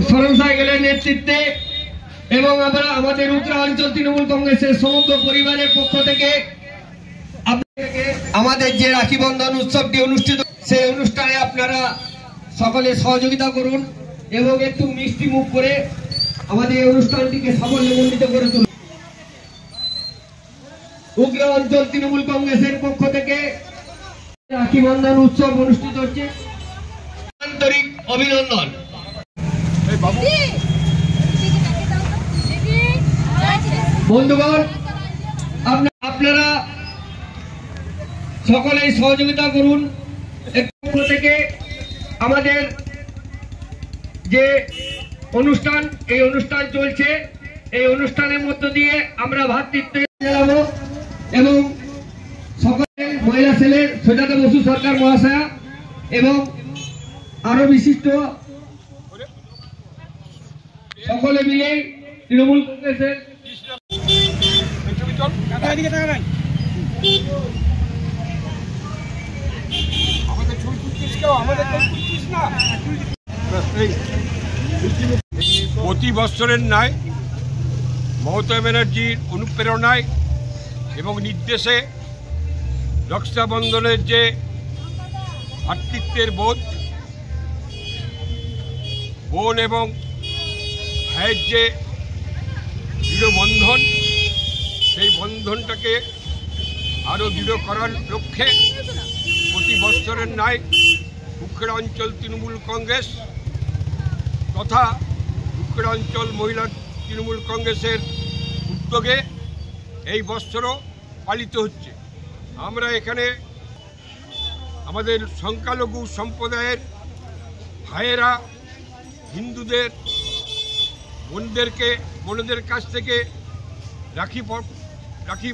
সরণ সাইকেলের নেতৃত্বে এবং আমরা আমাদের উত্তরাঞ্চল তৃণমূল কংগ্রেসের সমগ্র পরিবারের পক্ষ থেকে আমাদের যে রাখি বন্ধন উৎসবটি অনুষ্ঠিত, সেই অনুষ্ঠানে আপনারা সকলে সহযোগিতা করুন এবং একটু মিষ্টি মুখ করে আমাদের এই অনুষ্ঠানটিকে সাফল্যমণ্ডিত করে তুলুন। উগ্র অঞ্চল তৃণমূল কংগ্রেসের পক্ষ থেকে রাখি বন্ধন উৎসব অনুষ্ঠিত হচ্ছে। আন্তরিক অভিনন্দন। বন্ধুগণ, আপনারা সকলেই সহযোগিতা করুন। পক্ষ থেকে আমাদের যে অনুষ্ঠান, এই অনুষ্ঠান চলছে, এই অনুষ্ঠানের মধ্য দিয়ে আমরা ভ্রাতৃত্ব জানাবো এবং সকলে মহিলা সেলের সুজাতা বসু সরকার মহাশয়া এবং আরো বিশিষ্ট সকলে মিলে তৃণমূল কংগ্রেসের প্রতি বছরের ন্যায় মমতা ব্যানার্জির অনুপ্রেরণায় এবং নির্দেশে রক্ষাবন্ধনের যে ভ্রাতৃত্বের বোধ, বোন এবং ভাইয়ের যে দৃঢ় বন্ধন, সেই বন্ধনটাকে আরও দৃঢ় করার লক্ষ্যে প্রতি বছরের ন্যায় উত্তরাঞ্চল তৃণমূল কংগ্রেস তথা উত্তরাঞ্চল মহিলা তৃণমূল কংগ্রেসের উদ্যোগে এই বৎসরও পালিত হচ্ছে। আমরা এখানে আমাদের সংখ্যালঘু সম্প্রদায়ের ভাইয়েরা হিন্দুদের বোনদের কাছ থেকে রাখি